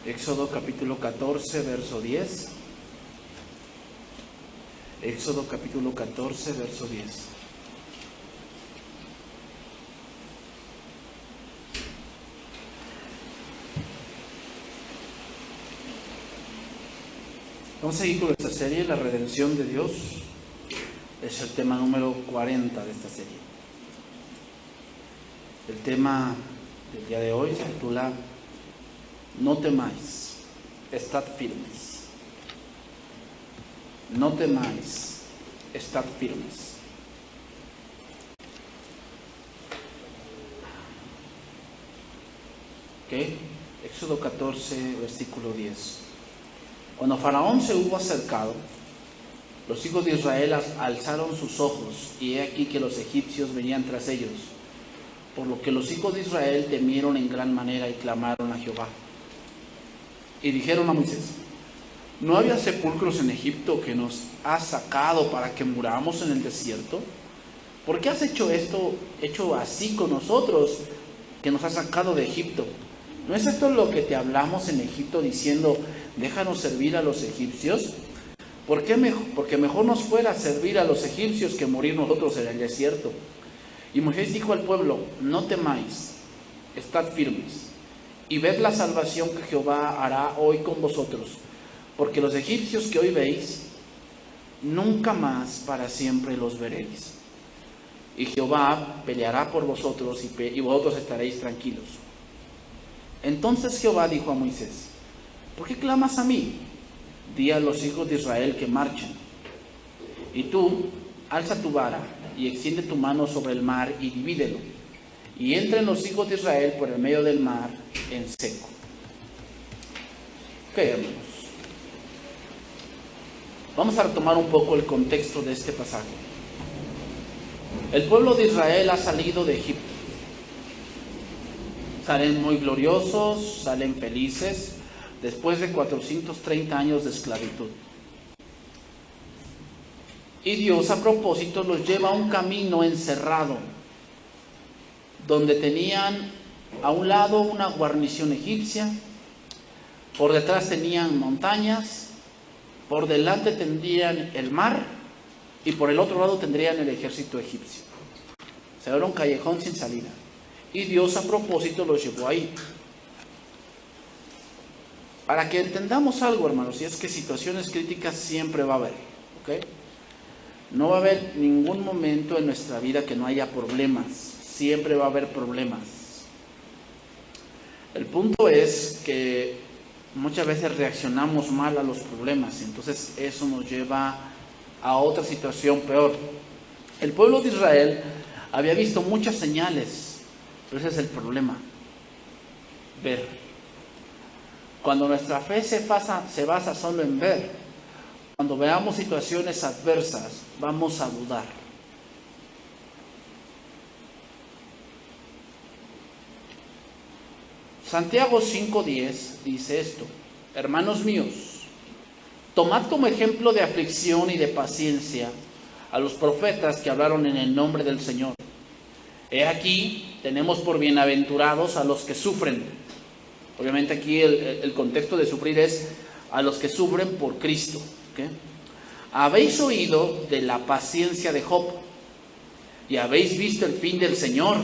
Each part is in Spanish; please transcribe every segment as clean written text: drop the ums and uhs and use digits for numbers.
Éxodo capítulo 14, verso 10. Éxodo capítulo 14, verso 10. Vamos a seguir con esta serie, la redención de Dios. Es el tema número 40 de esta serie. El tema del día de hoy se titula No temáis, estad firmes. No temáis, estad firmes. ¿Ok? Éxodo 14, versículo 10. Cuando Faraón se hubo acercado, los hijos de Israel alzaron sus ojos, y he aquí que los egipcios venían tras ellos, por lo que los hijos de Israel temieron en gran manera y clamaron a Jehová. Y dijeron a Moisés: ¿no había sepulcros en Egipto que nos has sacado para que muramos en el desierto? ¿Por qué has hecho así con nosotros, que nos has sacado de Egipto? ¿No es esto lo que te hablamos en Egipto, diciendo: déjanos servir a los egipcios? Porque mejor nos fuera servir a los egipcios que morir nosotros en el desierto. Y Moisés dijo al pueblo: no temáis, estad firmes, y ved la salvación que Jehová hará hoy con vosotros, porque los egipcios que hoy veis, nunca más para siempre los veréis. Y Jehová peleará por vosotros, y vosotros estaréis tranquilos. Entonces Jehová dijo a Moisés: ¿por qué clamas a mí? Di a los hijos de Israel que marchen. Y tú, alza tu vara, y extiende tu mano sobre el mar, y divídelo, y entren los hijos de Israel por el medio del mar en seco. Ok, hermanos. Vamos a retomar un poco el contexto de este pasaje. El pueblo de Israel ha salido de Egipto. Salen muy gloriosos, salen felices, después de 430 años de esclavitud. Y Dios, a propósito, los lleva a un camino encerrado, donde tenían a un lado una guarnición egipcia, por detrás tenían montañas, por delante tendrían el mar, y por el otro lado tendrían el ejército egipcio. O sea, era un callejón sin salida. Y Dios, a propósito, los llevó ahí. Para que entendamos algo, hermanos, y es que situaciones críticas siempre va a haber, ¿ok? No va a haber ningún momento en nuestra vida que no haya problemas. Siempre va a haber problemas. El punto es que muchas veces reaccionamos mal a los problemas, y entonces eso nos lleva a otra situación peor. El pueblo de Israel había visto muchas señales, pero ese es el problema: ver. Cuando nuestra fe se basa solo en ver, cuando veamos situaciones adversas, vamos a dudar. Santiago 5:10 dice esto: hermanos míos, tomad como ejemplo de aflicción y de paciencia a los profetas que hablaron en el nombre del Señor. He aquí, tenemos por bienaventurados a los que sufren. Obviamente aquí el contexto de sufrir es a los que sufren por Cristo. ¿Okay? Habéis oído de la paciencia de Job, y habéis visto el fin del Señor,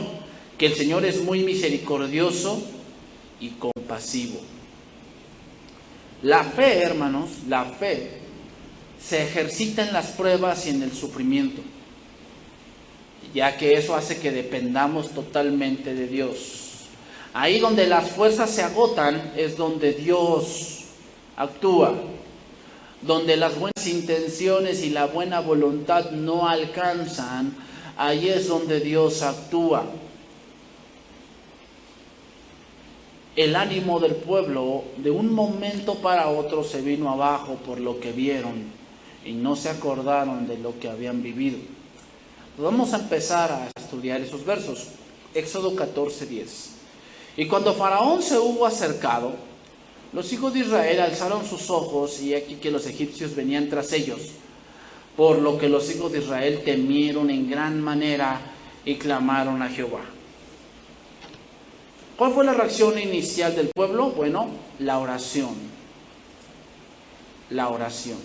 que el Señor es muy misericordioso y compasivo. La fe, hermanos, la fe se ejercita en las pruebas y en el sufrimiento, ya que eso hace que dependamos totalmente de Dios. Ahí donde las fuerzas se agotan es donde Dios actúa. Donde las buenas intenciones y la buena voluntad no alcanzan, ahí es donde Dios actúa. El ánimo del pueblo de un momento para otro se vino abajo por lo que vieron y no se acordaron de lo que habían vivido. Vamos a empezar a estudiar esos versos. Éxodo 14:10. Y cuando Faraón se hubo acercado, los hijos de Israel alzaron sus ojos, y aquí que los egipcios venían tras ellos, por lo que los hijos de Israel temieron en gran manera y clamaron a Jehová. ¿Cuál fue la reacción inicial del pueblo? Bueno, la oración. La oración.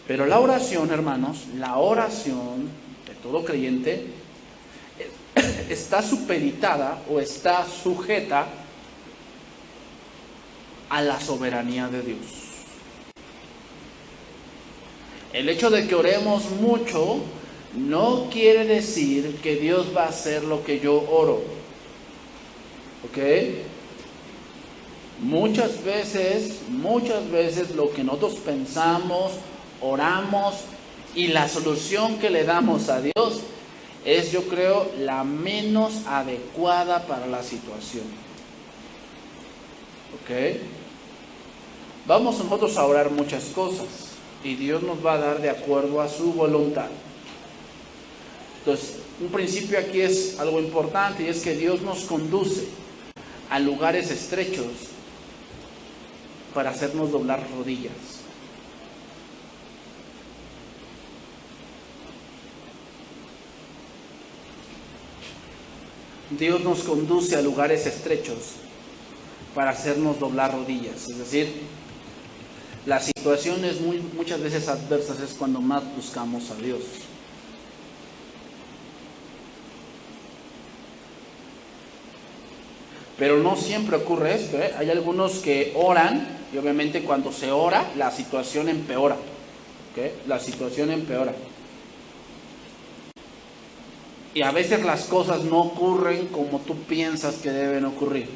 Pero la oración, hermanos, la oración de todo creyente está supeditada o está sujeta a la soberanía de Dios. El hecho de que oremos mucho no quiere decir que Dios va a hacer lo que yo oro. ¿Ok? Muchas veces lo que nosotros pensamos, oramos y la solución que le damos a Dios es, yo creo, la menos adecuada para la situación. ¿Ok? Vamos nosotros a orar muchas cosas y Dios nos va a dar de acuerdo a su voluntad. Entonces, un principio aquí es algo importante y es que Dios nos conduce a lugares estrechos para hacernos doblar rodillas. Dios nos conduce a lugares estrechos para hacernos doblar rodillas. Es decir, las situaciones muchas veces adversas es cuando más buscamos a Dios. Pero no siempre ocurre esto, ¿eh? Hay algunos que oran y obviamente cuando se ora la situación empeora. ¿Okay? La situación empeora. Y a veces las cosas no ocurren como tú piensas que deben ocurrir.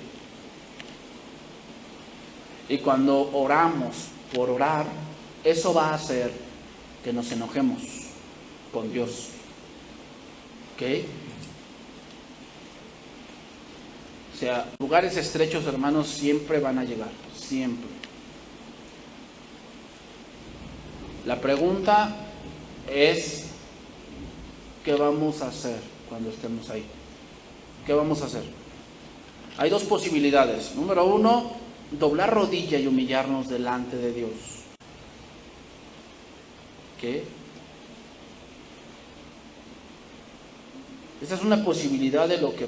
Y cuando oramos por orar, eso va a hacer que nos enojemos con Dios. ¿Ok? O sea, lugares estrechos, hermanos, siempre van a llegar. Siempre. La pregunta es, ¿qué vamos a hacer cuando estemos ahí? ¿Qué vamos a hacer? Hay dos posibilidades. Número uno, doblar rodilla y humillarnos delante de Dios. ¿Qué? Esa es una posibilidad de lo que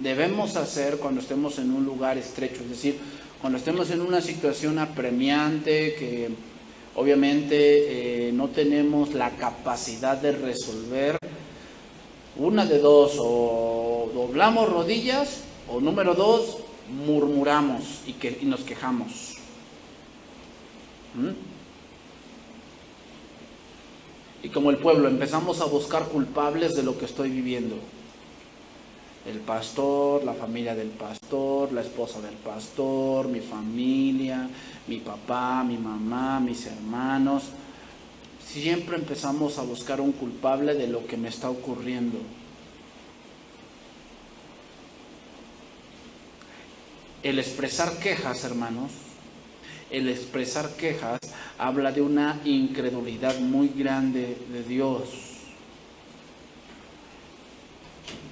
debemos hacer cuando estemos en un lugar estrecho. Es decir, cuando estemos en una situación apremiante que obviamente no tenemos la capacidad de resolver. Una de dos, o doblamos rodillas, o número dos, murmuramos y nos quejamos. Y como el pueblo empezamos a buscar culpables de lo que estoy viviendo. El pastor, la familia del pastor, la esposa del pastor, mi familia, mi papá, mi mamá, mis hermanos. Siempre empezamos a buscar un culpable de lo que me está ocurriendo. El expresar quejas, hermanos, el expresar quejas habla de una incredulidad muy grande de Dios.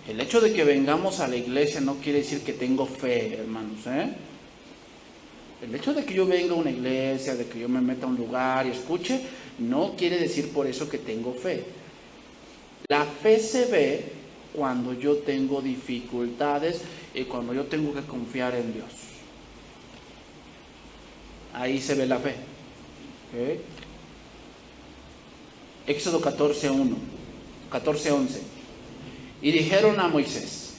El hecho de que vengamos a la iglesia no quiere decir que tengo fe, hermanos, El hecho de que yo venga a una iglesia, de que yo me meta a un lugar y escuche, no quiere decir por eso que tengo fe. La fe se ve cuando yo tengo dificultades y cuando yo tengo que confiar en Dios. Ahí se ve la fe. ¿Okay? Éxodo 14:11. Y dijeron a Moisés,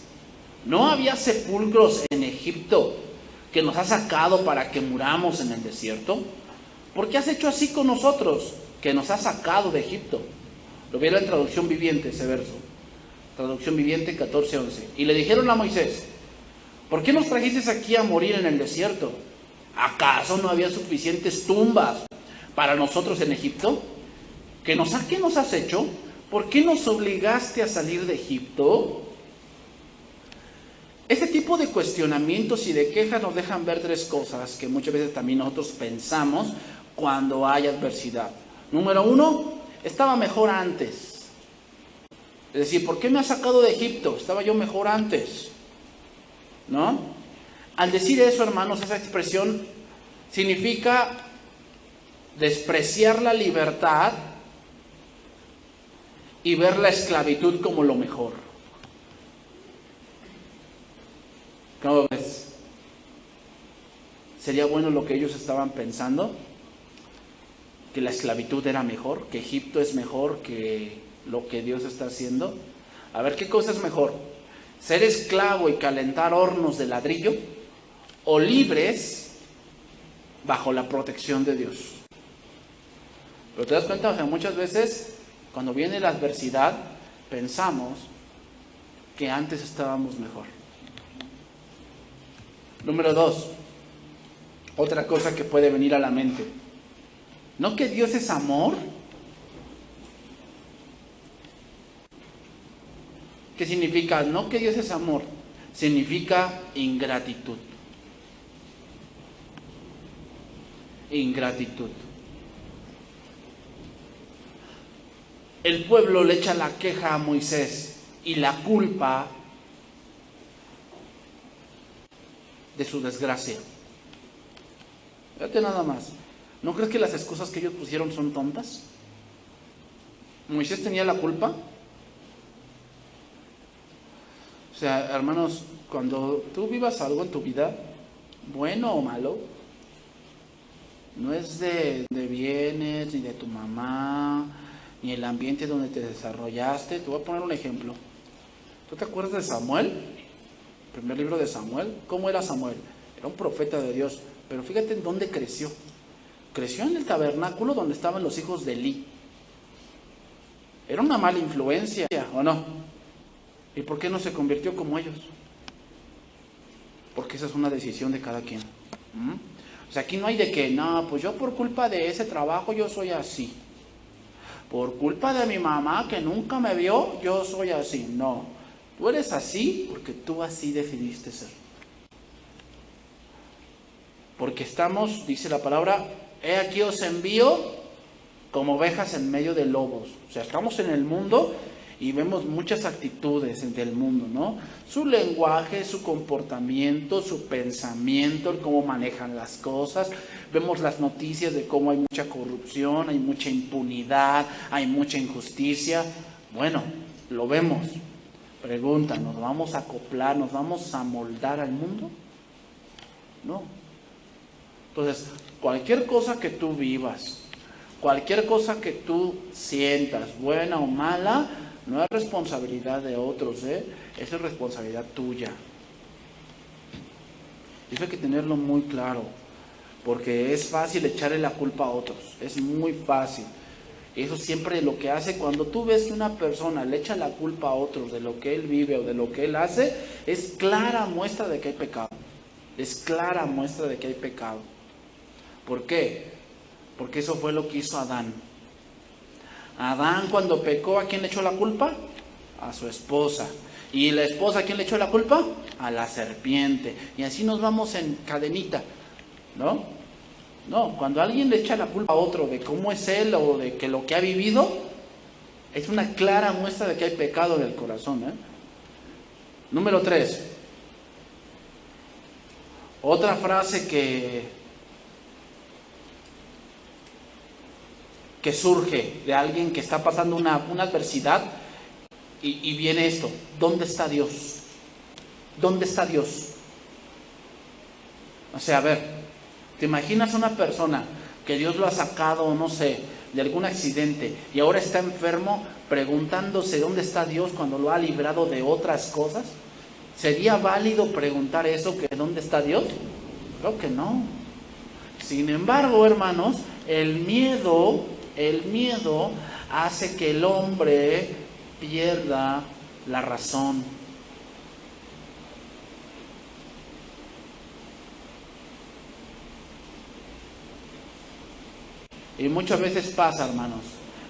¿no había sepulcros en Egipto que nos has sacado para que muramos en el desierto? ¿Por qué has hecho así con nosotros, que nos has sacado de Egipto? Lo vi en la traducción viviente ese verso. Traducción viviente 14:11. Y le dijeron a Moisés, ¿por qué nos trajiste aquí a morir en el desierto? ¿Acaso no había suficientes tumbas para nosotros en Egipto? ¿Qué nos has hecho? ¿Por qué nos obligaste a salir de Egipto? Este tipo de cuestionamientos y de quejas nos dejan ver tres cosas que muchas veces también nosotros pensamos cuando hay adversidad. Número uno, estaba mejor antes. Es decir, ¿por qué me has sacado de Egipto? Estaba yo mejor antes. ¿No? Al decir eso, hermanos, esa expresión significa despreciar la libertad y ver la esclavitud como lo mejor. ¿Sería bueno lo que ellos estaban pensando? ¿Que la esclavitud era mejor? ¿Que Egipto es mejor que lo que Dios está haciendo? A ver, ¿qué cosa es mejor? ¿Ser esclavo y calentar hornos de ladrillo? ¿O libres bajo la protección de Dios? Pero te das cuenta, o sea, muchas veces cuando viene la adversidad pensamos que antes estábamos mejor. Número 2, otra cosa que puede venir a la mente. ¿No que Dios es amor? ¿Qué significa? No que Dios es amor, significa ingratitud. Ingratitud. El pueblo le echa la queja a Moisés y la culpa de su desgracia. Fíjate nada más. ¿No crees que las excusas que ellos pusieron son tontas? ¿Moisés tenía la culpa? O sea, hermanos, cuando tú vivas algo en tu vida, bueno o malo, no es de bienes, ni de tu mamá, ni el ambiente donde te desarrollaste. Te voy a poner un ejemplo. ¿Tú te acuerdas de Samuel? El primer libro de Samuel. ¿Cómo era Samuel? Era un profeta de Dios, pero fíjate en dónde creció. Creció en el tabernáculo donde estaban los hijos de Elí. Era una mala influencia, ¿o no? ¿Y por qué no se convirtió como ellos? Porque esa es una decisión de cada quien. O sea, aquí no hay de que, no, pues yo por culpa de ese trabajo yo soy así. Por culpa de mi mamá que nunca me vio, yo soy así. No, tú eres así porque tú así decidiste ser. Porque estamos, dice la palabra, he aquí os envío como ovejas en medio de lobos. O sea, estamos en el mundo y vemos muchas actitudes del mundo, ¿no? Su lenguaje, su comportamiento, su pensamiento, el cómo manejan las cosas. Vemos las noticias de cómo hay mucha corrupción, hay mucha impunidad, hay mucha injusticia. Bueno, lo vemos. Pregunta, ¿nos vamos a acoplar, nos vamos a moldar al mundo? No. Entonces, cualquier cosa que tú vivas, cualquier cosa que tú sientas, buena o mala, no es responsabilidad de otros, es responsabilidad tuya. Eso hay que tenerlo muy claro, porque es fácil echarle la culpa a otros, es muy fácil. Eso siempre lo que hace, cuando tú ves que una persona le echa la culpa a otros de lo que él vive o de lo que él hace, es clara muestra de que hay pecado. Es clara muestra de que hay pecado. ¿Por qué? Porque eso fue lo que hizo Adán. Adán cuando pecó, ¿a quién le echó la culpa? A su esposa. ¿Y la esposa a quién le echó la culpa? A la serpiente. Y así nos vamos en cadenita, ¿no? No, cuando alguien le echa la culpa a otro de cómo es él o de que lo que ha vivido, es una clara muestra de que hay pecado en el corazón, Número 3. Otra frase que surge de alguien que está pasando una adversidad y viene esto: ¿dónde está Dios? ¿Dónde está Dios? O sea, a ver, ¿te imaginas una persona que Dios lo ha sacado, no sé, de algún accidente y ahora está enfermo preguntándose dónde está Dios cuando lo ha librado de otras cosas? ¿Sería válido preguntar eso, que dónde está Dios? Creo que no. Sin embargo, hermanos, el miedo hace que el hombre pierda la razón. Y muchas veces pasa, hermanos,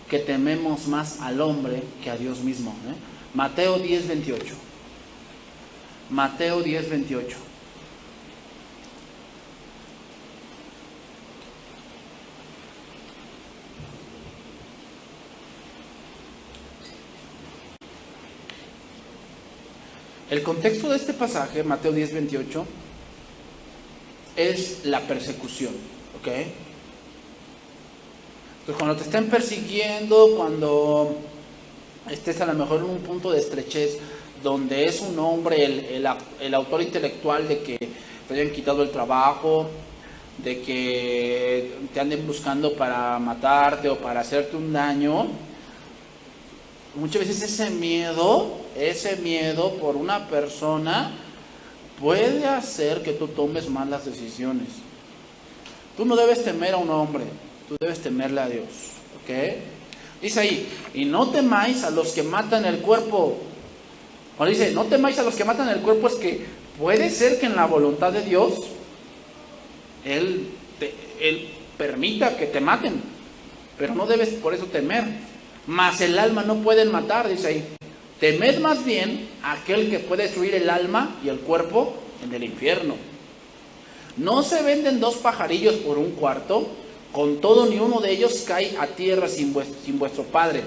que tememos más al hombre que a Dios mismo. Mateo 10:28. Mateo 10:28. El contexto de este pasaje, Mateo 10:28, es la persecución, ¿ok? Entonces, cuando te estén persiguiendo, cuando estés a lo mejor en un punto de estrechez, donde es un hombre el autor intelectual de que te hayan quitado el trabajo, de que te anden buscando para matarte o para hacerte un daño, muchas veces ese miedo por una persona puede hacer que tú tomes malas decisiones. Tú no debes temer a un hombre, tú debes temerle a Dios, ¿ok? Dice ahí, y no temáis a los que matan el cuerpo. Cuando dice, no temáis a los que matan el cuerpo, es que puede ser que en la voluntad de Dios Él permita que te maten, pero no debes por eso temer. Mas el alma no pueden matar, dice ahí. Temed más bien a aquel que puede destruir el alma y el cuerpo en el infierno. ¿No se venden 2 pajarillos por 1 cuarto? Con todo ni uno de ellos cae a tierra sin vuestro Padre,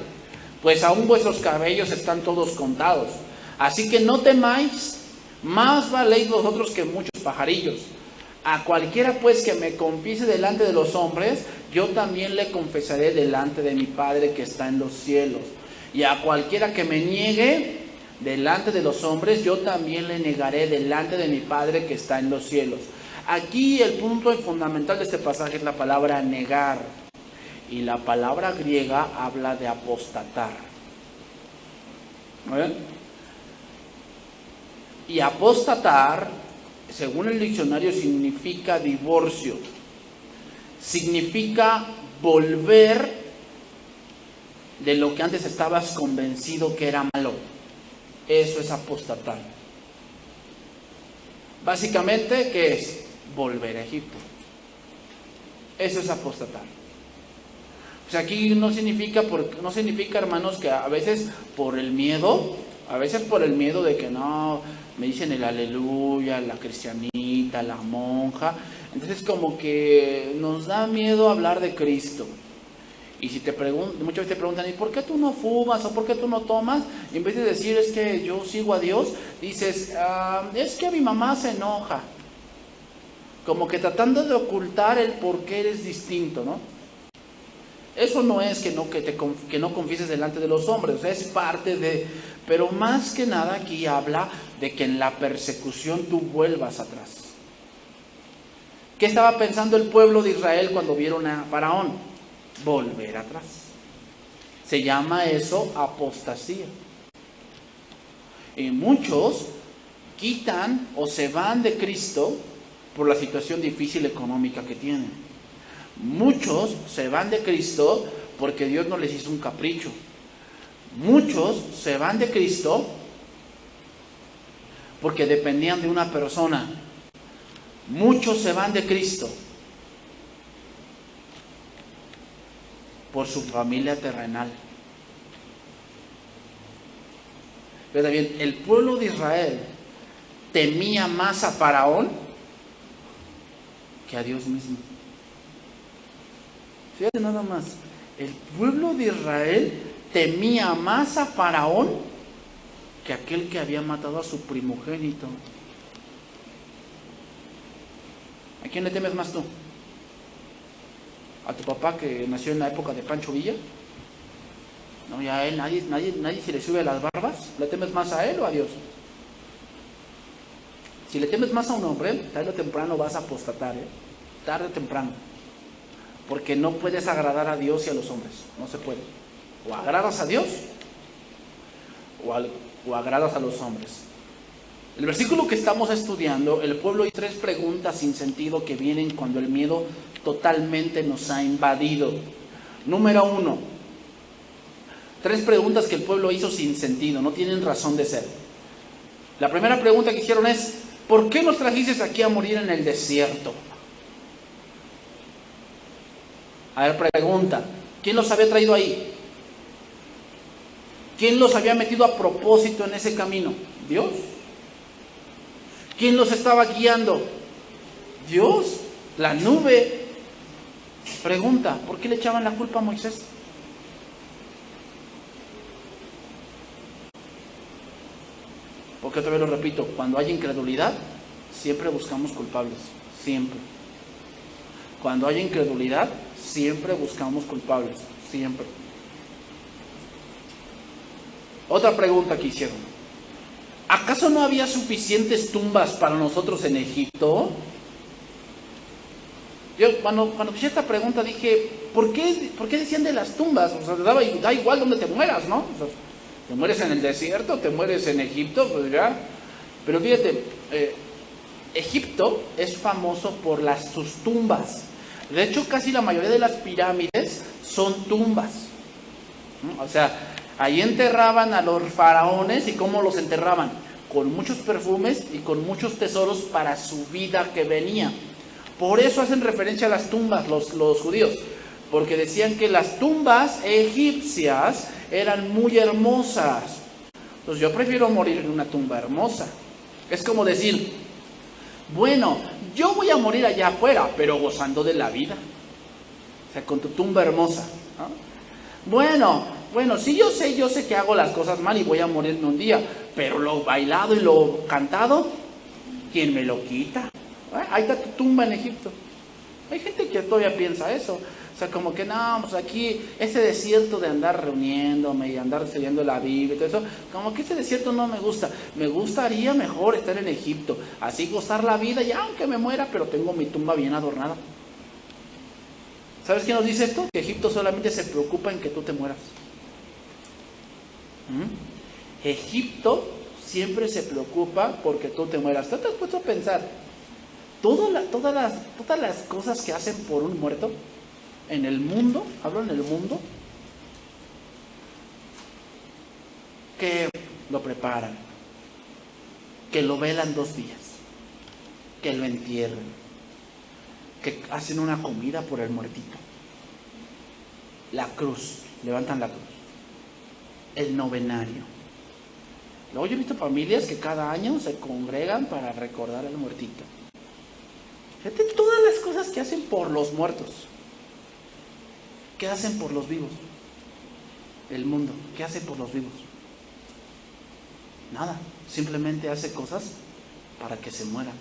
pues aún vuestros cabellos están todos contados. Así que no temáis, más valéis vosotros que muchos pajarillos. A cualquiera pues que me confiese delante de los hombres, yo también le confesaré delante de mi Padre que está en los cielos. Y a cualquiera que me niegue delante de los hombres, yo también le negaré delante de mi Padre que está en los cielos. Aquí el punto fundamental de este pasaje es la palabra negar. Y la palabra griega habla de apostatar. ¿Ven? Y apostatar, según el diccionario, significa divorcio. Significa volver de lo que antes estabas convencido que era malo. Eso es apostatar. Básicamente, ¿qué es? Volver a Egipto. Eso es apostatar. Pues aquí no significa, hermanos, que a veces por el miedo de que no, me dicen el aleluya, la cristianita, la monja, entonces como que nos da miedo hablar de Cristo. Y si muchas veces te preguntan, ¿y por qué tú no fumas o por qué tú no tomas? Y en vez de decir, es que yo sigo a Dios, dices, es que mi mamá se enoja. Como que tratando de ocultar el por qué eres distinto, ¿no? Eso no es que no confieses delante de los hombres, o sea, es parte de... Pero más que nada aquí habla de que en la persecución tú vuelvas atrás. ¿Qué estaba pensando el pueblo de Israel cuando vieron a Faraón? Volver atrás. Se llama eso apostasía. Y muchos quitan o se van de Cristo por la situación difícil económica que tienen. Muchos se van de Cristo porque Dios no les hizo un capricho. Muchos se van de Cristo porque dependían de una persona. Muchos se van de Cristo por su familia terrenal. Pero bien, el pueblo de Israel temía más a Faraón que a Dios mismo. Fíjate nada más, el pueblo de Israel temía más a Faraón que aquel que había matado a su primogénito. ¿A quién le temes más tú? ¿A tu papá que nació en la época de Pancho Villa? No, ya a él nadie se le sube las barbas. ¿Le temes más a él o a Dios? Si le temes más a un hombre, tarde o temprano vas a apostatar, tarde o temprano. Porque no puedes agradar a Dios y a los hombres. No se puede. O agradas a Dios o agradas a los hombres. El versículo que estamos estudiando, el pueblo hizo 3 preguntas sin sentido que vienen cuando el miedo totalmente nos ha invadido. Número 1, 3 preguntas que el pueblo hizo sin sentido, no tienen razón de ser. La primera pregunta que hicieron es, ¿por qué nos trajiste aquí a morir en el desierto? A ver, pregunta, ¿quién los había traído ahí? ¿Quién los había metido a propósito en ese camino? ¿Dios? ¿Quién los estaba guiando? ¿Dios? ¿La nube? Pregunta, ¿por qué le echaban la culpa a Moisés? Porque otra vez lo repito, cuando hay incredulidad, siempre buscamos culpables, siempre. Cuando hay incredulidad, siempre buscamos culpables, siempre. Otra pregunta que hicieron. ¿Acaso no había suficientes tumbas para nosotros en Egipto? Yo cuando escuché esta pregunta dije, ¿por qué decían de las tumbas? O sea, da igual donde te mueras, ¿no? O sea, te mueres en el desierto, te mueres en Egipto, pues ya. Pero fíjate, Egipto es famoso por sus tumbas. De hecho, casi la mayoría de las pirámides son tumbas. O sea, ahí enterraban a los faraones. ¿Y cómo los enterraban? Con muchos perfumes y con muchos tesoros para su vida que venía. Por eso hacen referencia a las tumbas los judíos, porque decían que las tumbas egipcias eran muy hermosas. Entonces yo prefiero morir en una tumba hermosa. Es como decir, bueno, yo voy a morir allá afuera, pero gozando de la vida. O sea, con tu tumba hermosa, ¿no? Bueno, sí, yo sé que hago las cosas mal y voy a morirme un día, pero lo bailado y lo cantado, ¿quién me lo quita? Ahí está tu tumba en Egipto. Hay gente que todavía piensa eso. O sea, como que no, pues aquí, ese desierto de andar reuniéndome y andar estudiando la Biblia y todo eso, como que ese desierto no me gusta. Me gustaría mejor estar en Egipto, así gozar la vida, y aunque me muera, pero tengo mi tumba bien adornada. ¿Sabes qué nos dice esto? Que Egipto solamente se preocupa en que tú te mueras. Egipto siempre se preocupa porque tú te mueras. ¿Tú te has puesto a pensar? Todas las cosas que hacen por un muerto en el mundo, hablo en el mundo, que lo preparan, que lo velan 2 días, que lo entierran, que hacen una comida por el muertito, la cruz, levantan la cruz, el novenario. Luego yo he visto familias que cada año se congregan para recordar al muertito. Fíjate todas las cosas que hacen por los muertos. ¿Qué hacen por los vivos? El mundo, ¿qué hace por los vivos? Nada, simplemente hace cosas para que se mueran.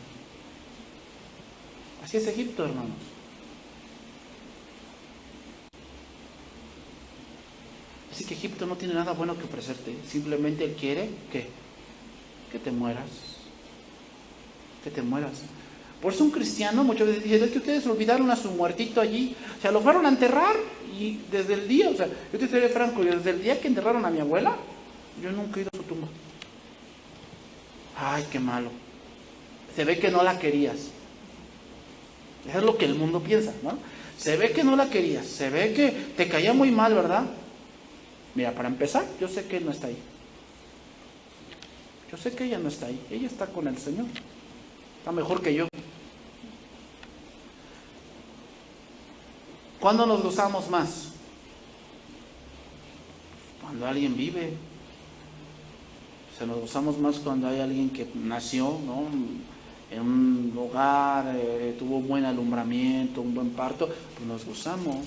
Así es Egipto, hermanos. Así que Egipto no tiene nada bueno que ofrecerte. Simplemente Él quiere que te mueras. Que te mueras. Por eso un cristiano muchas veces dice, es que ustedes olvidaron a su muertito allí. O sea, lo fueron a enterrar y desde el día, o sea, yo te seré franco, desde el día que enterraron a mi abuela, yo nunca he ido a su tumba. Ay, qué malo. Se ve que no la querías. Eso es lo que el mundo piensa, ¿no? Se ve que no la querías, se ve que te caía muy mal, ¿verdad? Mira, para empezar, yo sé que Él no está ahí. Yo sé que ella no está ahí, ella está con el Señor. Está mejor que yo. ¿Cuándo nos gozamos más? Cuando alguien vive. Se nos gozamos más cuando hay alguien que nació, ¿no? En un hogar, tuvo un buen alumbramiento, un buen parto, pues nos gozamos.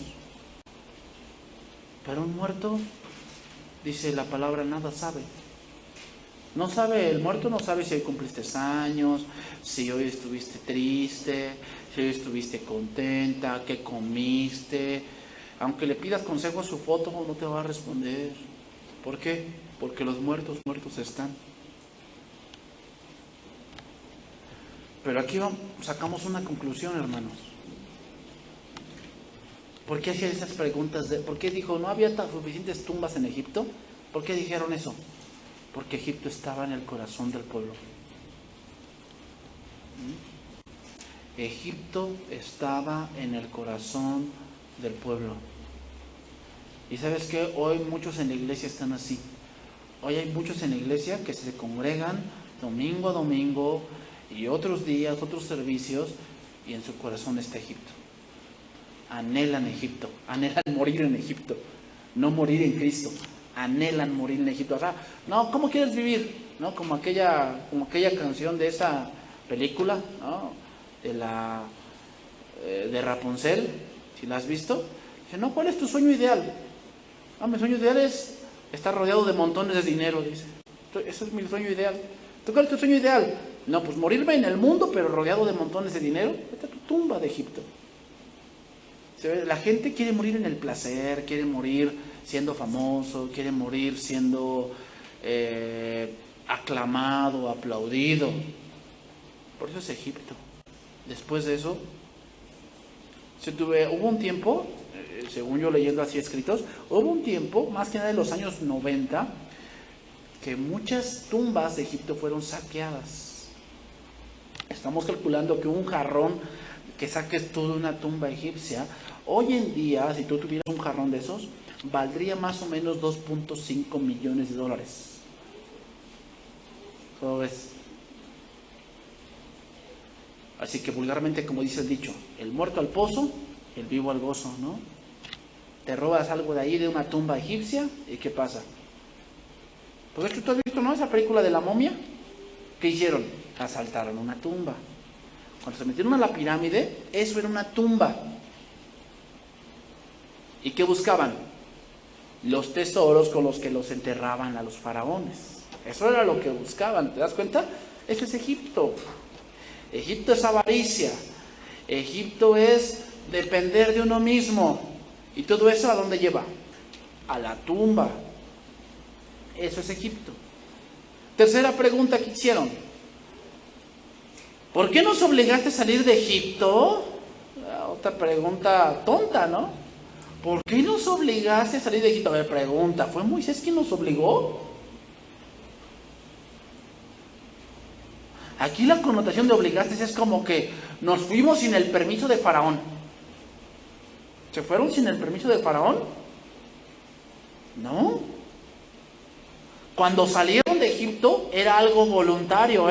Pero un muerto, dice la palabra, nada sabe. No sabe, el muerto no sabe si hoy cumpliste años, si hoy estuviste triste, si hoy estuviste contenta, qué comiste. Aunque le pidas consejo a su foto, no te va a responder. ¿Por qué? Porque los muertos están. Pero aquí sacamos una conclusión, hermanos. ¿Por qué hacía esas preguntas? ¿Por qué dijo, no había suficientes tumbas en Egipto? ¿Por qué dijeron eso? Porque Egipto estaba en el corazón del pueblo. Egipto estaba en el corazón del pueblo. Y ¿sabes qué? Hoy muchos en la iglesia están así. Hoy hay muchos en la iglesia que se congregan domingo a domingo y otros días, otros servicios, y en su corazón está Egipto. Anhelan Egipto, anhelan morir en Egipto, no morir en Cristo. Anhelan morir en Egipto. O sea, no, ¿cómo quieres vivir? ¿No? Como aquella canción de esa película, ¿no? De Rapunzel, si la has visto. Dice, no, ¿cuál es tu sueño ideal? Mi sueño ideal es estar rodeado de montones de dinero, dice. Ese es mi sueño ideal. ¿Tú cuál es tu sueño ideal? No, pues morirme en el mundo, pero rodeado de montones de dinero. Esta es tu tumba de Egipto. La gente quiere morir en el placer, quiere morir siendo famoso, quiere morir siendo aclamado, aplaudido. Por eso es Egipto. Después de eso, Hubo un tiempo, según yo leyendo así escritos, hubo un tiempo, más que nada en los años 90, que muchas tumbas de Egipto fueron saqueadas. Estamos calculando que un jarrón que saques tú de una tumba egipcia, hoy en día, si tú tuvieras un jarrón de esos, valdría más o menos 2.5 millones de dólares. ¿Cómo ves? Así que vulgarmente, como dice el dicho, el muerto al pozo, el vivo al gozo, ¿no? Te robas algo de ahí, de una tumba egipcia, ¿y qué pasa? Pues esto tú has visto, ¿no? Esa película de la momia. ¿Qué hicieron? Asaltaron una tumba. Cuando se metieron a la pirámide, eso era una tumba. ¿Y qué buscaban? Los tesoros con los que los enterraban a los faraones. Eso era lo que buscaban, ¿te das cuenta? Eso es Egipto. Egipto es avaricia. Egipto es depender de uno mismo. ¿Y todo eso a dónde lleva? A la tumba. Eso es Egipto. Tercera pregunta que hicieron. ¿Por qué nos obligaste a salir de Egipto? Otra pregunta tonta, ¿no? ¿Por qué nos obligaste a salir de Egipto? A ver, pregunta, ¿fue Moisés quien nos obligó? Aquí la connotación de obligaste es como que nos fuimos sin el permiso de Faraón. ¿Se fueron sin el permiso de Faraón? No. Cuando salieron de Egipto era algo voluntario,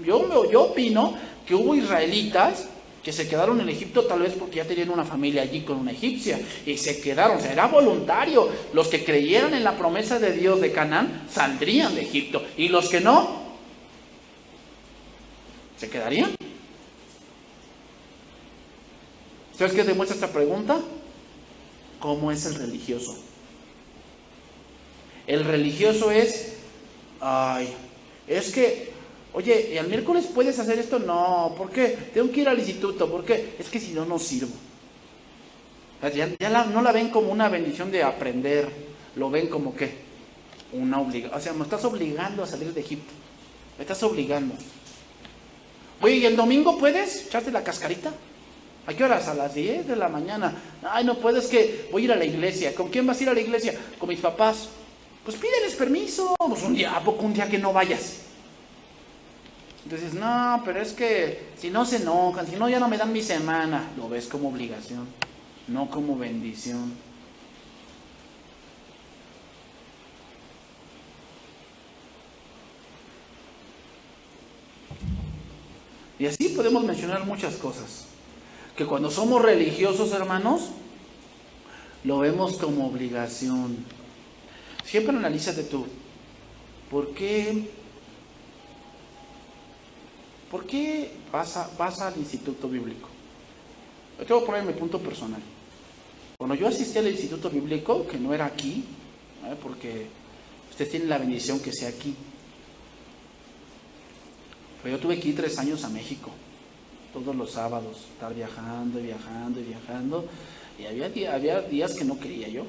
Yo opino que hubo israelitas que se quedaron en Egipto tal vez porque ya tenían una familia allí con una egipcia y se quedaron, o sea, era voluntario. Los que creyeran en la promesa de Dios de Canaán saldrían de Egipto y los que no, ¿se quedarían? ¿Sabes qué demuestra esta pregunta? ¿Cómo es el religioso? El religioso es, es que, oye, ¿el miércoles puedes hacer esto? No, ¿por qué? Tengo que ir al instituto, ¿por qué? Es que si no, no sirvo. No la ven como una bendición de aprender, lo ven como ¿qué? Una obligación. O sea, me estás obligando a salir de Egipto, me estás obligando. Oye, ¿y el domingo puedes echarte la cascarita? ¿A qué horas? A las 10 de la mañana. Ay, no puedes, que voy a ir a la iglesia. ¿Con quién vas a ir a la iglesia? Con mis papás. Pues pídeles permiso. Pues ¿a poco un día que no vayas? Entonces, no, pero es que si no se enojan, si no ya no me dan mi semana. Lo ves como obligación, no como bendición. Y así podemos mencionar muchas cosas. Que cuando somos religiosos, hermanos, lo vemos como obligación. Siempre analízate tú. ¿Por qué vas al instituto bíblico? Yo te voy a poner mi punto personal. Cuando yo asistí al instituto bíblico, que no era aquí, porque ustedes tienen la bendición que sea aquí, pero yo tuve que ir 3 años a México, todos los sábados, estar viajando y viajando y viajando, y había días que no quería yo,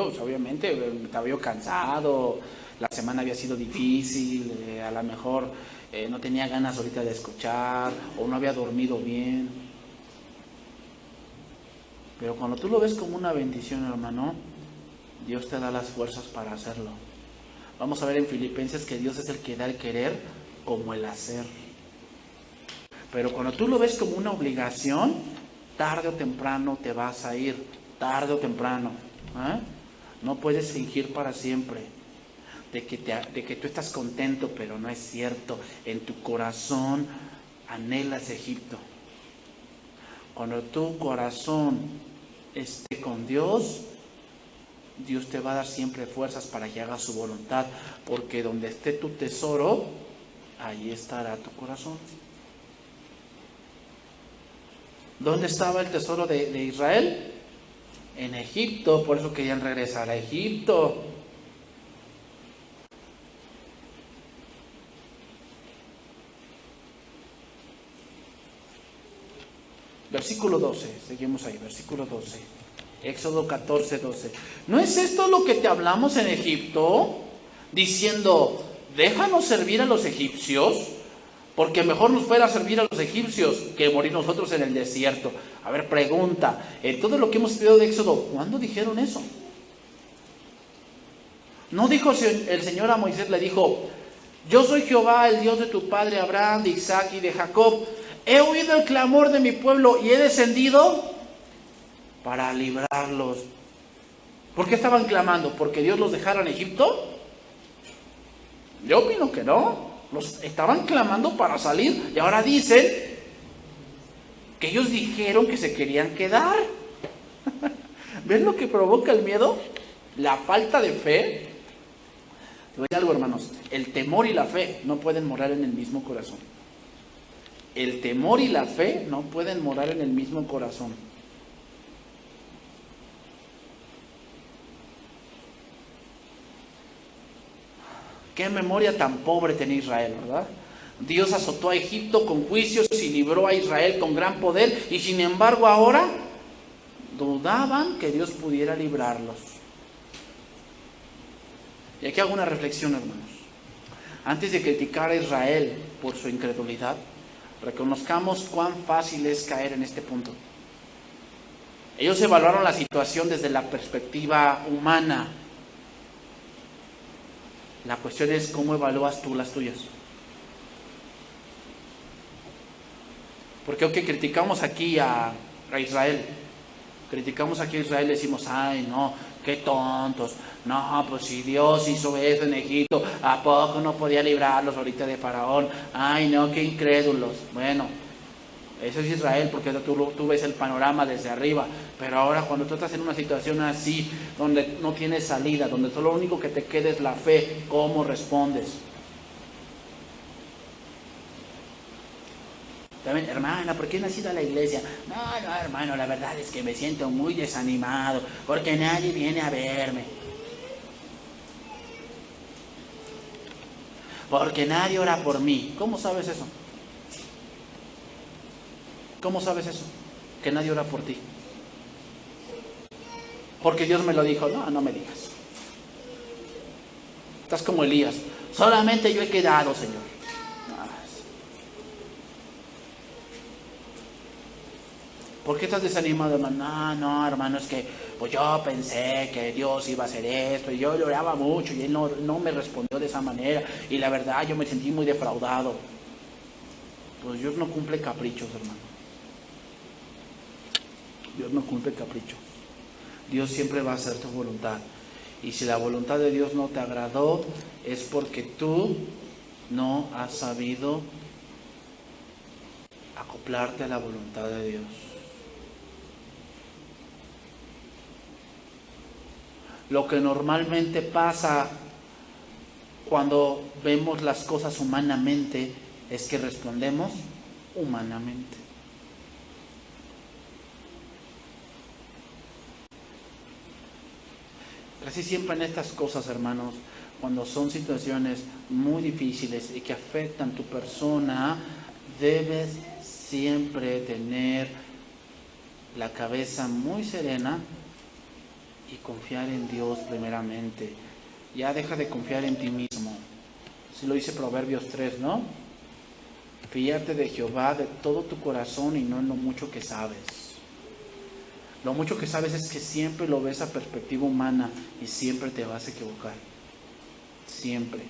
o sea, obviamente estaba yo cansado, la semana había sido difícil, a lo mejor no tenía ganas ahorita de escuchar, o no había dormido bien. Pero cuando tú lo ves como una bendición, hermano, Dios te da las fuerzas para hacerlo. Vamos a ver en Filipenses que Dios es el que da el querer como el hacer. Pero cuando tú lo ves como una obligación, tarde o temprano te vas a ir, tarde o temprano. No puedes fingir para siempre de que tú estás contento, pero no es cierto. En tu corazón anhelas Egipto. Cuando tu corazón esté con Dios, Dios te va a dar siempre fuerzas para que hagas su voluntad, porque donde esté tu tesoro, ahí estará tu corazón. ¿Dónde estaba el tesoro de Israel? En Egipto, por eso querían regresar a Egipto. Versículo 12, seguimos ahí, versículo 12. Éxodo 14, 12. ¿No es esto lo que te hablamos en Egipto? Diciendo, déjanos servir a los egipcios. porque mejor nos fuera a servir a los egipcios que morir nosotros en el desierto. A ver, pregunta, en todo lo que hemos estudiado de Éxodo, ¿cuándo dijeron eso? ¿No dijo el Señor a Moisés, le dijo: yo soy Jehová, el Dios de tu padre Abraham, de Isaac y de Jacob? He oído el clamor de mi pueblo y he descendido para librarlos. ¿Por qué estaban clamando? ¿Porque Dios los dejara en Egipto? Yo opino que no. Los estaban clamando para salir y ahora dicen que ellos dijeron que se querían quedar. ¿Ven lo que provoca el miedo? La falta de fe. Te voy a decir algo, hermanos. El temor y la fe no pueden morar en el mismo corazón. El temor y la fe no pueden morar en el mismo corazón. Qué memoria tan pobre tenía Israel, ¿verdad? Dios azotó a Egipto con juicios y libró a Israel con gran poder, y sin embargo ahora dudaban que Dios pudiera librarlos. Y aquí hago una reflexión, hermanos. Antes de criticar a Israel por su incredulidad, reconozcamos cuán fácil es caer en este punto. Ellos evaluaron la situación desde la perspectiva humana. La cuestión es cómo evalúas tú las tuyas. Porque aunque criticamos aquí a Israel, decimos: ay, no, qué tontos. No, pues si Dios hizo eso en Egipto, ¿a poco no podía librarlos ahorita de Faraón? Ay, no, qué incrédulos. Bueno, eso es Israel, porque tú ves el panorama desde arriba. Pero ahora cuando tú estás en una situación así, donde no tienes salida, donde solo lo único que te queda es la fe, ¿cómo respondes? También, hermana, ¿por qué no has ido a la iglesia? No, hermano, la verdad es que me siento muy desanimado, porque nadie viene a verme. Porque nadie ora por mí. ¿Cómo sabes eso? ¿Cómo sabes eso? Que nadie ora por ti. Porque Dios me lo dijo. No, no me digas. Estás como Elías. Solamente yo he quedado, Señor. ¿Por qué estás desanimado, hermano? No, hermano, es que pues yo pensé que Dios iba a hacer esto, y yo lloraba mucho y Él no me respondió de esa manera, y la verdad yo me sentí muy defraudado. Pues Dios no cumple caprichos, hermano. Dios no cumple caprichos. Dios siempre va a hacer tu voluntad. Y si la voluntad de Dios no te agradó, es porque tú no has sabido acoplarte a la voluntad de Dios. Lo que normalmente pasa cuando vemos las cosas humanamente es que respondemos humanamente. Casi siempre en estas cosas, hermanos, cuando son situaciones muy difíciles y que afectan tu persona, debes siempre tener la cabeza muy serena y confiar en Dios primeramente. Ya deja de confiar en ti mismo. Así lo dice Proverbios 3, ¿no? Fíate de Jehová de todo tu corazón y no en lo mucho que sabes. Lo mucho que sabes es que siempre lo ves a perspectiva humana y siempre te vas a equivocar. Siempre.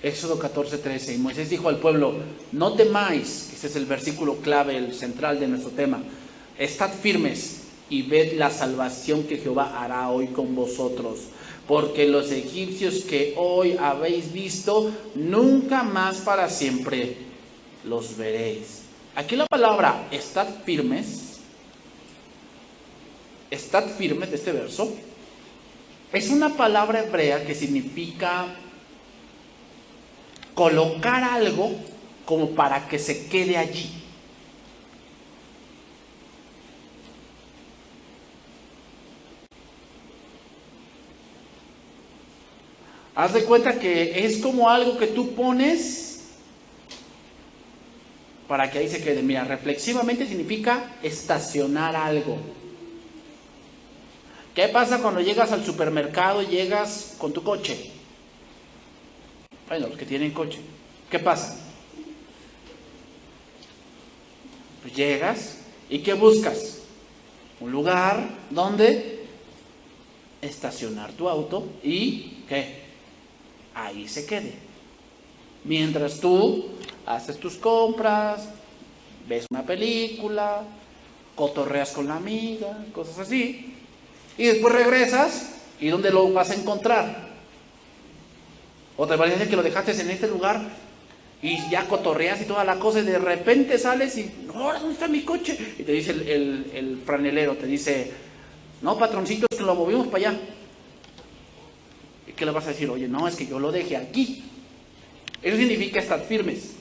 Éxodo 14:13. Y Moisés dijo al pueblo: no temáis. Este es el versículo clave, el central de nuestro tema. Estad firmes y ved la salvación que Jehová hará hoy con vosotros. Porque los egipcios que hoy habéis visto, nunca más para siempre los veréis. Aquí la palabra estad firmes de este verso, es una palabra hebrea que significa colocar algo como para que se quede allí. Haz de cuenta que es como algo que tú pones para que ahí se quede. Mira, reflexivamente significa estacionar algo. ¿Qué pasa cuando llegas al supermercado y llegas con tu coche? Bueno, los que tienen coche. ¿Qué pasa? Pues llegas y ¿qué buscas? Un lugar donde estacionar tu auto y ¿qué? Ahí se quede. Mientras tú haces tus compras, ves una película, cotorreas con la amiga, cosas así, y después regresas, ¿y dónde lo vas a encontrar? O te parece que lo dejaste en este lugar y ya cotorreas y toda la cosa, y de repente sales y, no, ¿dónde está mi coche? Y te dice el franelero, te dice, no, patroncito, es que lo movimos para allá. ¿Y qué le vas a decir? Oye, no, es que yo lo dejé aquí. Eso significa estar firmes.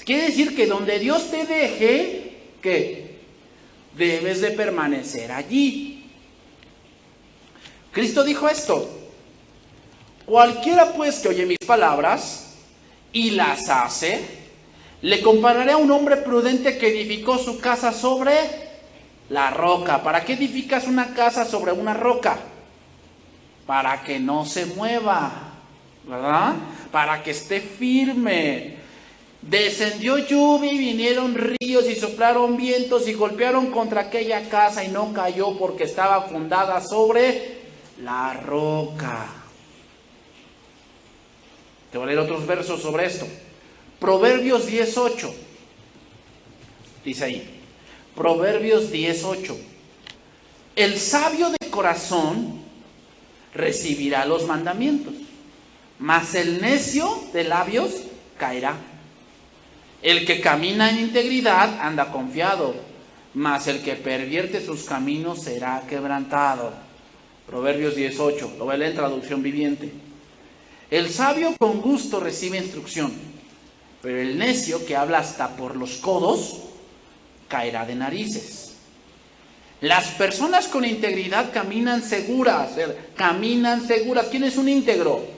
Quiere decir que donde Dios te deje, ¿qué? Debes de permanecer allí. Cristo dijo esto: cualquiera pues que oye mis palabras y las hace, le compararé a un hombre prudente que edificó su casa sobre la roca. ¿Para qué edificas una casa sobre una roca? Para que no se mueva, ¿verdad? Para que esté firme. Descendió lluvia y vinieron ríos y soplaron vientos y golpearon contra aquella casa y no cayó porque estaba fundada sobre la roca. Te voy a leer otros versos sobre esto. Proverbios 10:8. Dice ahí. Proverbios 10:8. El sabio de corazón recibirá los mandamientos, mas el necio de labios caerá. El que camina en integridad anda confiado, mas el que pervierte sus caminos será quebrantado. Proverbios 10:8, lo voy a leer en traducción viviente. El sabio con gusto recibe instrucción, pero el necio que habla hasta por los codos caerá de narices. Las personas con integridad caminan seguras, ¿Quién es un íntegro?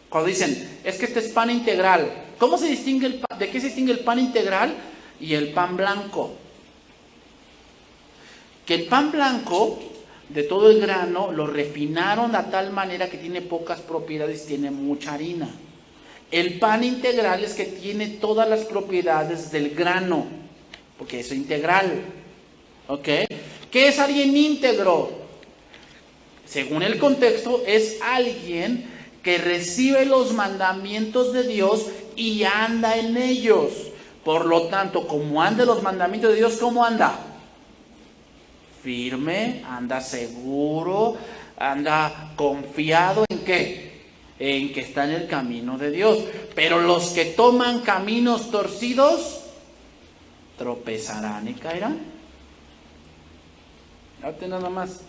Cuando dicen, es que este es pan integral. ¿Cómo se distingue el pan? ¿De qué se distingue el pan integral y el pan blanco? Que el pan blanco, de todo el grano, lo refinaron de tal manera que tiene pocas propiedades, tiene mucha harina. El pan integral es que tiene todas las propiedades del grano, porque es integral. ¿Ok? ¿Qué es alguien íntegro? Según el contexto, es alguien que recibe los mandamientos de Dios y anda en ellos. Por lo tanto, como anda en los mandamientos de Dios, ¿cómo anda? Firme, anda seguro, anda confiado ¿en qué? En que está en el camino de Dios. Pero los que toman caminos torcidos tropezarán y caerán. Fíjate nada más.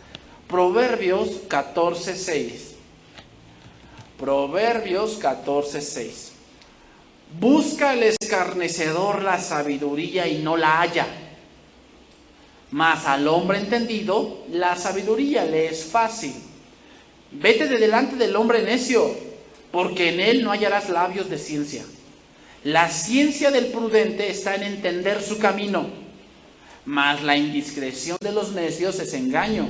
Proverbios 14:6. Proverbios 14:6. Busca el escarnecedor la sabiduría y no la halla, mas al hombre entendido la sabiduría le es fácil. Vete de delante del hombre necio, porque en él no hallarás labios de ciencia. La ciencia del prudente está en entender su camino, mas la indiscreción de los necios es engaño.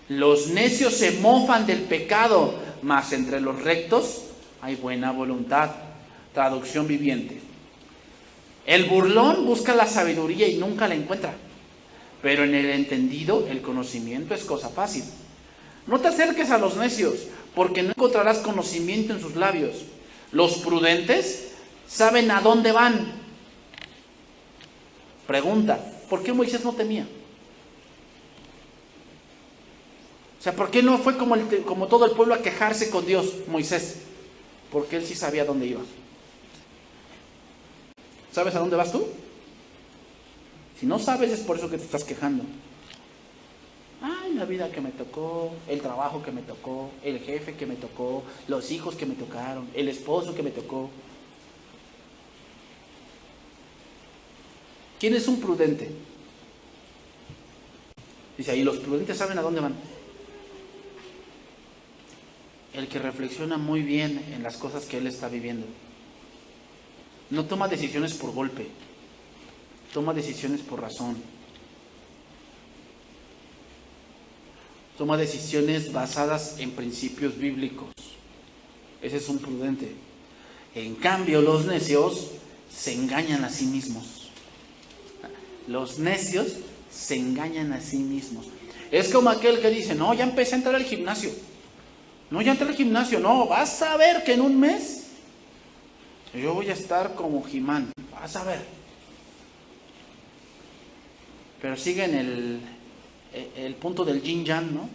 Los necios se mofan del pecado, mas entre los rectos hay buena voluntad. Traducción viviente. El burlón busca la sabiduría y nunca la encuentra, pero en el entendido el conocimiento es cosa fácil. No te acerques a los necios, porque no encontrarás conocimiento en sus labios. Los prudentes saben a dónde van. Pregunta, ¿por qué Moisés no temía? O sea, ¿por qué no fue como todo el pueblo a quejarse con Dios, Moisés? Porque él sí sabía dónde iba. ¿Sabes a dónde vas tú? Si no sabes, es por eso que te estás quejando. Ay, la vida que me tocó, el trabajo que me tocó, el jefe que me tocó, los hijos que me tocaron, el esposo que me tocó. ¿Quién es un prudente? Dice ahí, los prudentes saben a dónde van. El que reflexiona muy bien en las cosas que él está viviendo. No toma decisiones por golpe, toma decisiones por razón. Toma decisiones basadas en principios bíblicos. Ese es un prudente. En cambio, los necios se engañan a sí mismos. Los necios se engañan a sí mismos. Es como aquel que dice, no, ya empecé a entrar al gimnasio. No, ya entré al gimnasio. No, vas a ver que en un mes yo voy a estar como He-Man. Vas a ver. Pero siguen el punto del yin-yang, ¿no?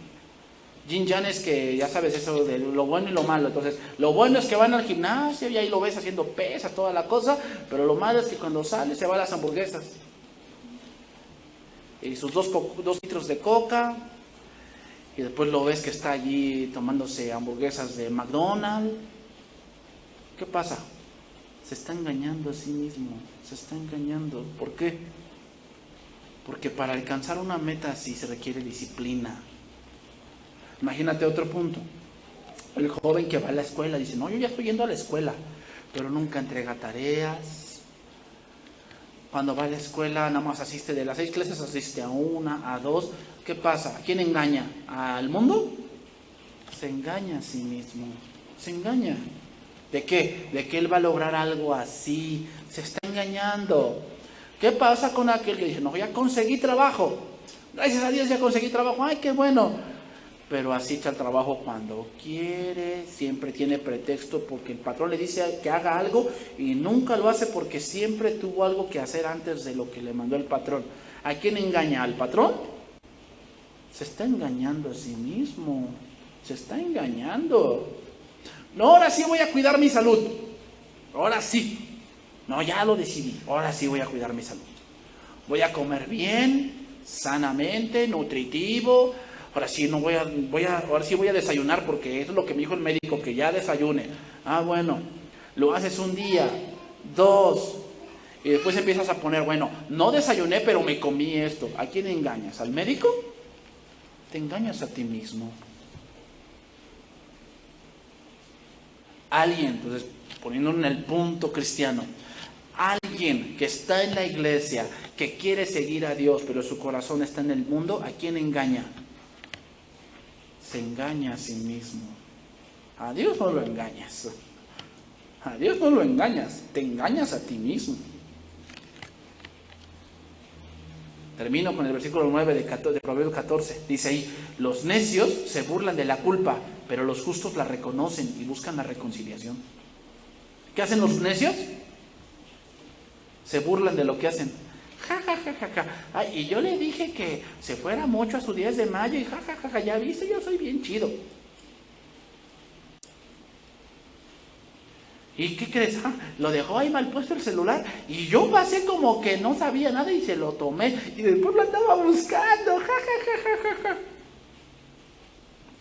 Yin-yang es que, ya sabes, eso de lo bueno y lo malo. Entonces, lo bueno es que van al gimnasio y ahí lo ves haciendo pesas, toda la cosa. Pero lo malo es que cuando sale se va a las hamburguesas. Y sus 2 litros de coca. Y después lo ves que está allí tomándose hamburguesas de McDonald's. ¿Qué pasa? Se está engañando a sí mismo. Se está engañando. ¿Por qué? Porque para alcanzar una meta así se requiere disciplina. Imagínate otro punto. El joven que va a la escuela dice, no, yo ya estoy yendo a la escuela, pero nunca entrega tareas. Cuando va a la escuela nada más asiste de las 6 clases, asiste a 1, a 2. ¿Qué pasa? ¿A quién engaña? ¿Al mundo? Se engaña a sí mismo. Se engaña. ¿De qué? De que él va a lograr algo así. Se está engañando. ¿Qué pasa con aquel que dice, no, ya conseguí trabajo? Gracias a Dios ya conseguí trabajo. ¡Ay, qué bueno! Pero así está el trabajo cuando quiere, siempre tiene pretexto porque el patrón le dice que haga algo y nunca lo hace porque siempre tuvo algo que hacer antes de lo que le mandó el patrón. ¿A quién engaña? ¿Al patrón? Se está engañando a sí mismo, se está engañando. No, ahora sí voy a cuidar mi salud, ahora sí. No, ya lo decidí, ahora sí voy a cuidar mi salud. Voy a comer bien, sanamente, nutritivo. Ahora sí no ahora sí voy a desayunar porque eso es lo que me dijo el médico, que ya desayune. Ah, bueno, lo haces un día, 2, y después empiezas a poner, bueno, no desayuné, pero me comí esto. ¿A quién engañas? ¿Al médico? Te engañas a ti mismo. Alguien, entonces, poniéndolo en el punto cristiano, alguien que está en la iglesia, que quiere seguir a Dios, pero su corazón está en el mundo, ¿a quién engaña? Se engaña a sí mismo. A Dios no lo engañas. A Dios no lo engañas. Te engañas a ti mismo. Termino con el versículo 9 de Proverbios 14. Dice ahí, los necios se burlan de la culpa, pero los justos la reconocen y buscan la reconciliación. ¿Qué hacen los necios? Se burlan de lo que hacen. Ja, ja, ja, ja, ja. Ay, y yo le dije que se fuera mucho a su 10 de mayo y ja, ja, ja, ja, ya viste, yo soy bien chido. ¿Y qué crees? Ah, lo dejó ahí mal puesto el celular y yo pasé como que no sabía nada y se lo tomé y después lo andaba buscando. Ja, ja, ja, ja, ja, ja.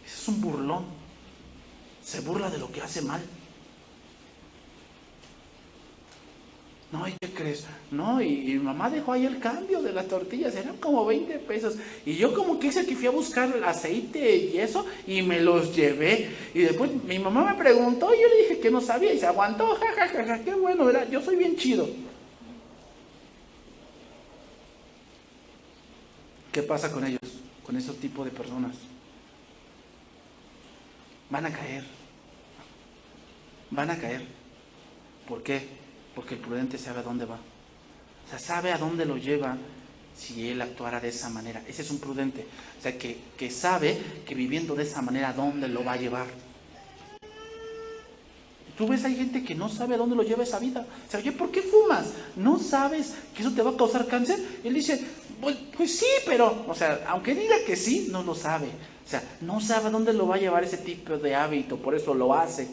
Ese es un burlón. Se burla de lo que hace mal. No, ¿y qué crees? No, y mi mamá dejó ahí el cambio de las tortillas, eran como 20 pesos. Y yo como que hice que fui a buscar el aceite y eso, y me los llevé. Y después mi mamá me preguntó, y yo le dije que no sabía, y se aguantó, jajajaja, qué bueno, ¿verdad? Yo soy bien chido. ¿Qué pasa con ellos? Con esos tipos de personas. Van a caer. Van a caer. ¿Por qué? Porque el prudente sabe a dónde va. O sea, sabe a dónde lo lleva si él actuara de esa manera. Ese es un prudente. O sea, que sabe que viviendo de esa manera, ¿a dónde lo va a llevar? Tú ves, hay gente que no sabe a dónde lo lleva esa vida. O sea, oye, ¿por qué fumas? ¿No sabes que eso te va a causar cáncer? Él dice, pues sí, pero, o sea, aunque diga que sí, no lo sabe. O sea, no sabe a dónde lo va a llevar ese tipo de hábito, por eso lo hace.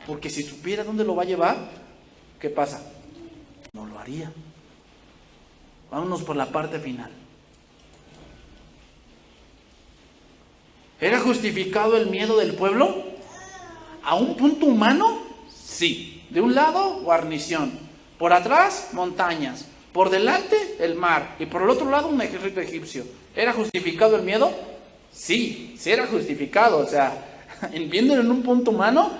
Porque si supiera dónde lo va a llevar, ¿qué pasa? No lo haría. Vámonos por la parte final. ¿Era justificado el miedo del pueblo? ¿A un punto humano? Sí. De un lado, guarnición. Por atrás, montañas. Por delante, el mar. Y por el otro lado, un ejército egipcio. ¿Era justificado el miedo? Sí, sí era justificado. O sea, viéndolo en un punto humano,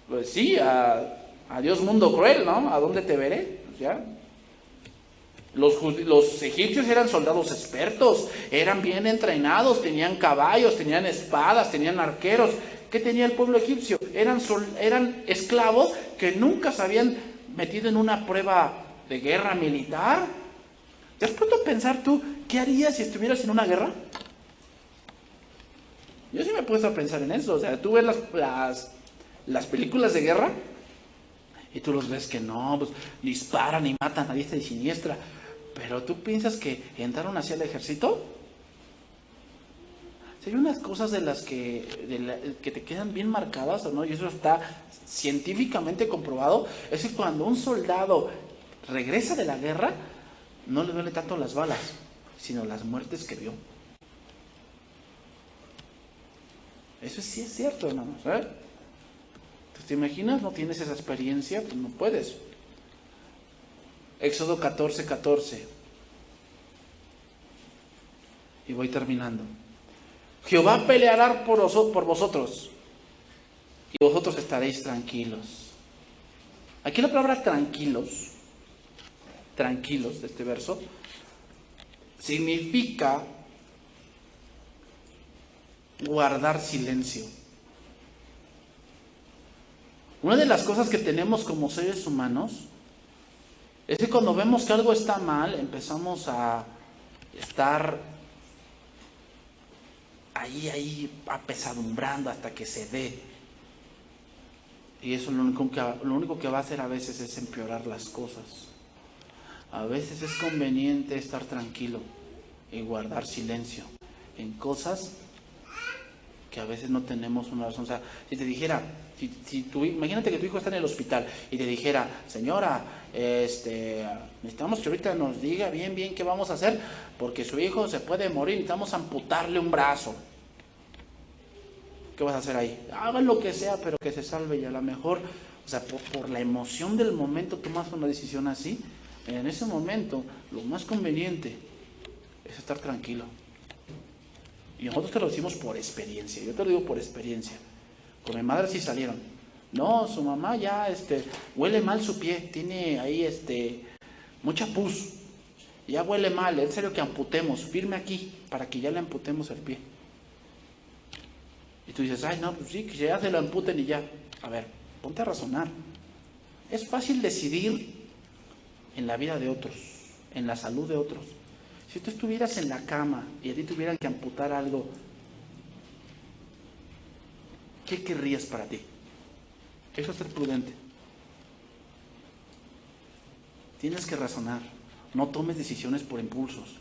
pues sí, Adiós mundo cruel, ¿no? ¿A dónde te veré? O sea, Los egipcios eran soldados expertos, eran bien entrenados, tenían caballos, tenían espadas, tenían arqueros. ¿Qué tenía el pueblo egipcio? Eran esclavos que nunca se habían metido en una prueba de guerra militar. ¿Te has puesto a pensar tú qué harías si estuvieras en una guerra? Yo sí me he puesto a pensar en eso. O sea, tú ves las películas de guerra y tú los ves que no, pues disparan y matan a diestra y siniestra. Pero tú piensas que entraron hacia el ejército. Si hay unas cosas de las que te quedan bien marcadas, ¿no? Y eso está científicamente comprobado. Es que cuando un soldado regresa de la guerra, no le duele tanto las balas, sino las muertes que vio. Eso sí es cierto, hermanos, ¿eh? ¿Te imaginas? ¿No tienes esa experiencia? Pues no puedes. Éxodo 14:14. Y voy terminando. Jehová peleará por vosotros, y vosotros estaréis tranquilos. Aquí la palabra tranquilos de este verso, significa guardar silencio. Una de las cosas que tenemos como seres humanos es que cuando vemos que algo está mal, empezamos a estar ahí apesadumbrando hasta que se dé. Y eso lo único que va a hacer a veces es empeorar las cosas. A veces es conveniente estar tranquilo y guardar silencio en cosas que a veces no tenemos una razón. O sea, si te dijera, imagínate que tu hijo está en el hospital y te dijera, señora, necesitamos que ahorita nos diga bien qué vamos a hacer, porque su hijo se puede morir, necesitamos amputarle un brazo. ¿Qué vas a hacer ahí? Hagan lo que sea, pero que se salve. Y a lo mejor, o sea, por la emoción del momento tomas una decisión así. En ese momento, lo más conveniente es estar tranquilo. Y nosotros te lo decimos por experiencia. Yo te lo digo por experiencia. Con mi madre sí salieron. No, su mamá ya huele mal su pie. Tiene ahí mucha pus. Ya huele mal. En serio que amputemos. Firme aquí para que ya le amputemos el pie. Y tú dices, ay no, pues sí, que ya se lo amputen y ya. A ver, ponte a razonar. Es fácil decidir en la vida de otros, en la salud de otros. Si tú estuvieras en la cama y a ti tuvieran que amputar algo, ¿qué querrías para ti? Eso es ser prudente. Tienes que razonar. No tomes decisiones por impulsos.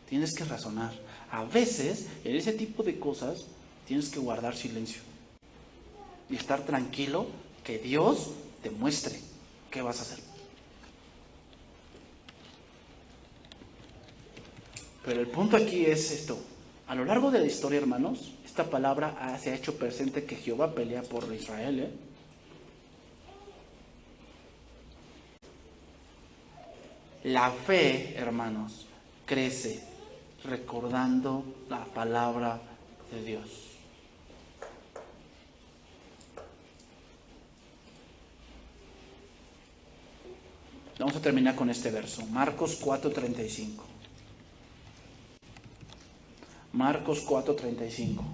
Tienes que razonar. A veces, en ese tipo de cosas, tienes que guardar silencio. Y estar tranquilo que Dios te muestre qué vas a hacer. Pero el punto aquí es esto. A lo largo de la historia, hermanos, esta palabra se ha hecho presente que Jehová pelea por Israel, La fe, hermanos, crece recordando la palabra de Dios. Vamos a terminar con este verso, Marcos 4:35. Marcos 4:35.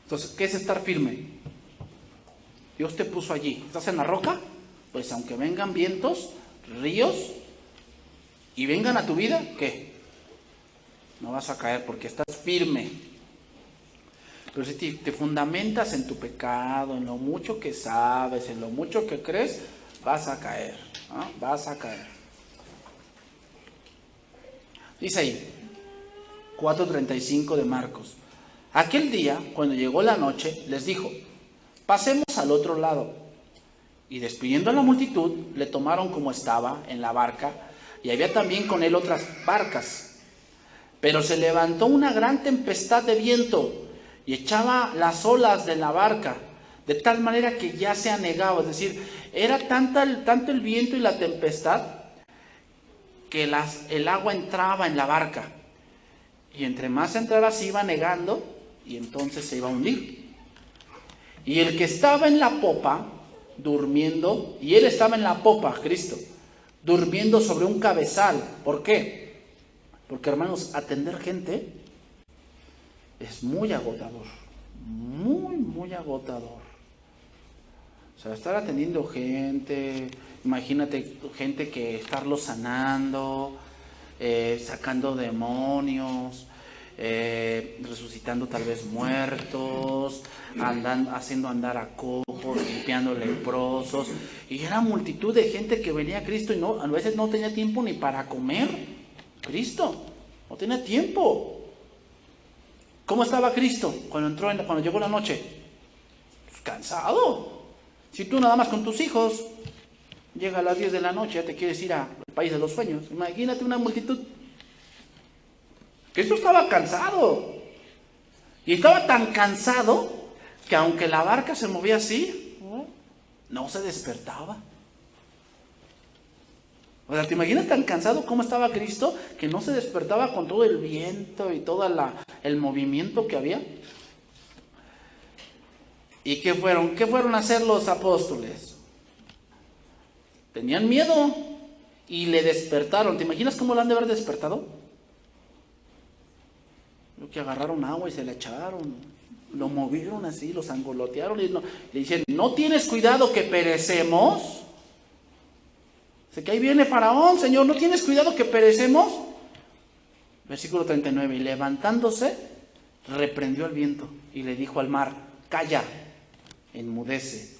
Entonces, ¿qué es estar firme? Dios te puso allí. ¿Estás en la roca? Pues aunque vengan vientos, ríos y vengan a tu vida, ¿qué? No vas a caer porque estás firme. Pero si te fundamentas en tu pecado, en lo mucho que sabes, en lo mucho que crees, vas a caer, ¿no? Vas a caer. Dice ahí, 4:35 de Marcos. Aquel día, cuando llegó la noche, les dijo, pasemos al otro lado. Y despidiendo a la multitud, le tomaron como estaba en la barca, y había también con él otras barcas. Pero se levantó una gran tempestad de viento, y echaba las olas de la barca, de tal manera que ya se anegaba. Es decir, era tanto el viento y la tempestad, que el agua entraba en la barca. Y entre más entrara se iba anegando, y entonces se iba a hundir. Y el que estaba en la popa durmiendo, y él estaba en la popa, Cristo, durmiendo sobre un cabezal. ¿Por qué? Porque, hermanos, atender gente es muy agotador, muy agotador. O sea, estar atendiendo gente, imagínate gente que estarlo sanando, sacando demonios, resucitando tal vez muertos, haciendo andar a cojos, limpiando leprosos. Y era multitud de gente que venía a Cristo y a veces no tenía tiempo ni para comer. Cristo no tenía tiempo. ¿Cómo estaba Cristo cuando llegó la noche? Pues cansado. Si tú nada más con tus hijos llega a las 10 de la noche, ya te quieres ir al país de los sueños. Imagínate una multitud. Cristo estaba cansado. Y estaba tan cansado que aunque la barca se movía así, no se despertaba. O sea, ¿te imaginas tan cansado cómo estaba Cristo que no se despertaba con todo el viento y todo el movimiento que había? ¿Y qué fueron a hacer los apóstoles? Tenían miedo y le despertaron. ¿Te imaginas cómo lo han de haber despertado? Lo que agarraron agua y se la echaron, lo movieron así, lo sangolotearon y le dicen, ¿no tienes cuidado que perecemos? Dice que ahí viene Faraón, Señor, ¿no tienes cuidado que perecemos? Versículo 39, y levantándose, reprendió al viento y le dijo al mar, calla, enmudece.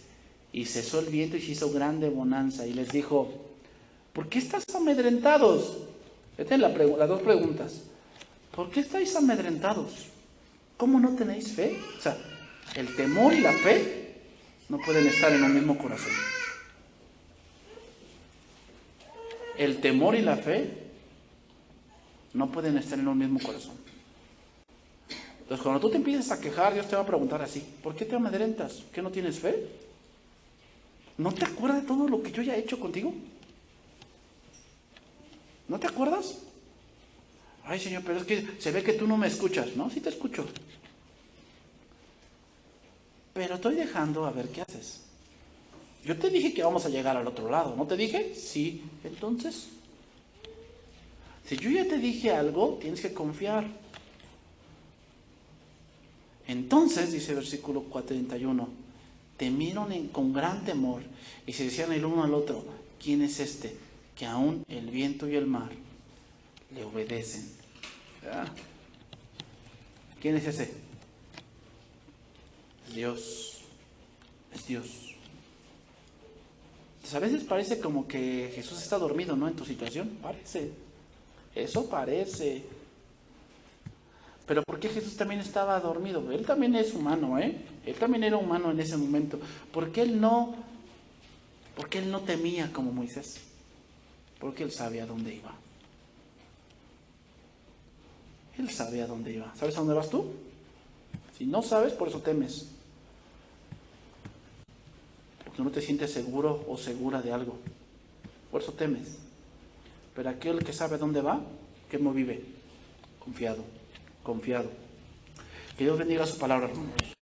Y cesó el viento y se hizo grande bonanza. Y les dijo, ¿por qué estás amedrentados? Esta es las dos preguntas. ¿Por qué estáis amedrentados? ¿Cómo no tenéis fe? O sea, el temor y la fe no pueden estar en un mismo corazón. El temor y la fe no pueden estar en un mismo corazón. Entonces, cuando tú te empiezas a quejar, Dios te va a preguntar así, ¿por qué te amedrentas? ¿Qué no tienes fe? ¿No te acuerdas de todo lo que yo ya he hecho contigo? ¿No te acuerdas? Ay, Señor, pero es que se ve que tú no me escuchas. No, sí te escucho. Pero estoy dejando a ver qué haces. Yo te dije que vamos a llegar al otro lado. ¿No te dije? Sí. Entonces, si yo ya te dije algo, tienes que confiar. Entonces, dice versículo 41, temieron con gran temor y se decían el uno al otro, ¿quién es este que aún el viento y el mar le obedecen? ¿Verdad? ¿Quién es ese? Es Dios. Es Dios. Entonces, a veces parece como que Jesús está dormido, ¿no? En tu situación. Parece. Eso parece. Pero ¿por qué Jesús también estaba dormido? Él también es humano, ¿eh? Él también era humano en ese momento. ¿Por qué él no temía como Moisés? Porque él sabía dónde iba. Él sabía dónde iba. ¿Sabes a dónde vas tú? Si no sabes, por eso temes. Porque no te sientes seguro o segura de algo. Por eso temes. Pero aquel que sabe dónde va, ¿cómo vive? Confiado. Que Dios bendiga su palabra, hermanos.